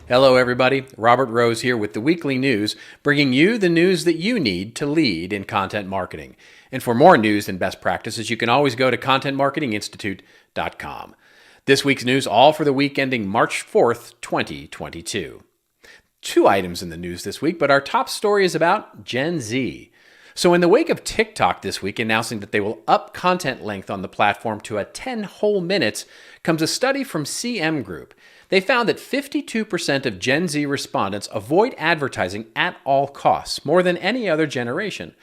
Hello, everybody. Robert Rose here with the weekly news, bringing you the news that you need to lead in content marketing. And for more news and best practices, you can always go to contentmarketinginstitute.com. This week's news, all for the week ending March 4th, 2022. Two items in the news this week, but our top story is about Gen Z. So in the wake of TikTok this week announcing that they will up content length on the platform to 10 whole minutes, comes a study from CM Group. They found that 52% of Gen Z respondents avoid advertising at all costs, more than any other generation.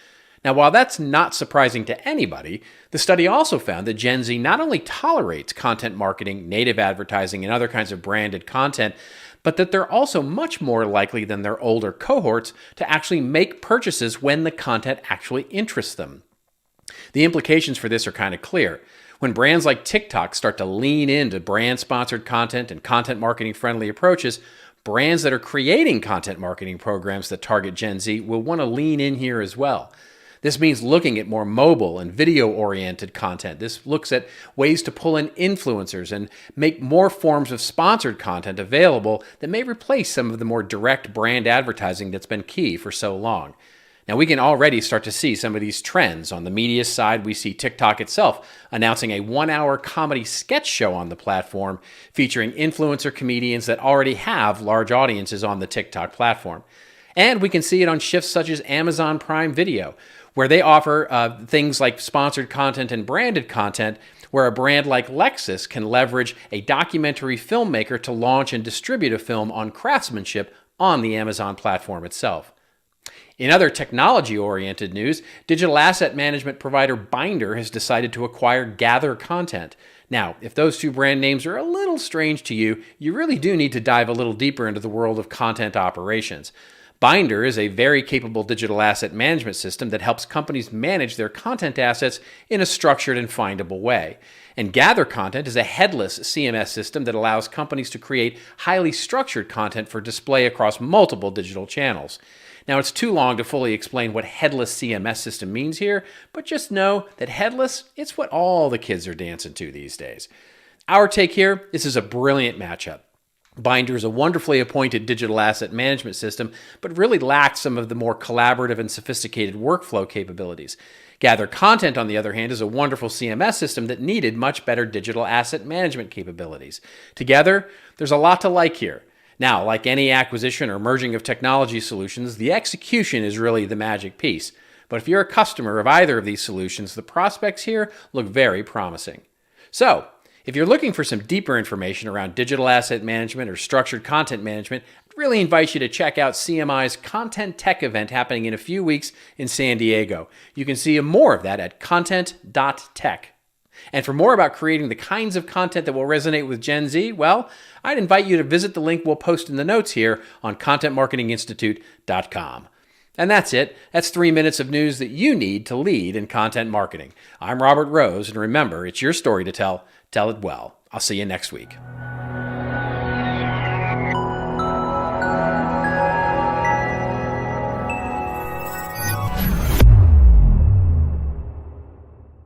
Now, while that's not surprising to anybody, the study also found that Gen Z not only tolerates content marketing, native advertising, and other kinds of branded content, but that they're also much more likely than their older cohorts to actually make purchases when the content actually interests them. The implications for this are kind of clear. When brands like TikTok start to lean into brand-sponsored content and content marketing-friendly approaches, brands that are creating content marketing programs that target Gen Z will want to lean in here as well. This means looking at more mobile and video-oriented content. This looks at ways to pull in influencers and make more forms of sponsored content available that may replace some of the more direct brand advertising that's been key for so long. Now, we can already start to see some of these trends. On the media side, we see TikTok itself announcing a 1-hour comedy sketch show on the platform featuring influencer comedians that already have large audiences on the TikTok platform. And we can see it on shifts such as Amazon Prime Video, where they offer things like sponsored content and branded content, where a brand like Lexus can leverage a documentary filmmaker to launch and distribute a film on craftsmanship on the Amazon platform itself. In other technology-oriented news, digital asset management provider Binder has decided to acquire Gather Content. Now, if those two brand names are a little strange to you, you really do need to dive a little deeper into the world of content operations. Binder is a very capable digital asset management system that helps companies manage their content assets in a structured and findable way. And Gather Content is a headless CMS system that allows companies to create highly structured content for display across multiple digital channels. Now, it's too long to fully explain what headless CMS system means here, but just know that headless, it's what all the kids are dancing to these days. Our take here, this is a brilliant matchup. Binder is a wonderfully appointed digital asset management system, but really lacks some of the more collaborative and sophisticated workflow capabilities. Gather Content, on the other hand, is a wonderful CMS system that needed much better digital asset management capabilities. Together, there's a lot to like here. Now, like any acquisition or merging of technology solutions, the execution is really the magic piece. But if you're a customer of either of these solutions, the prospects here look very promising. So, if you're looking for some deeper information around digital asset management or structured content management, I'd really invite you to check out CMI's Content Tech event happening in a few weeks in San Diego. You can see more of that at content.tech. And for more about creating the kinds of content that will resonate with Gen Z, well, I'd invite you to visit the link we'll post in the notes here on contentmarketinginstitute.com. And that's it. That's 3 minutes of news that you need to lead in content marketing. I'm Robert Rose, and remember, it's your story to tell. Tell it well. I'll see you next week.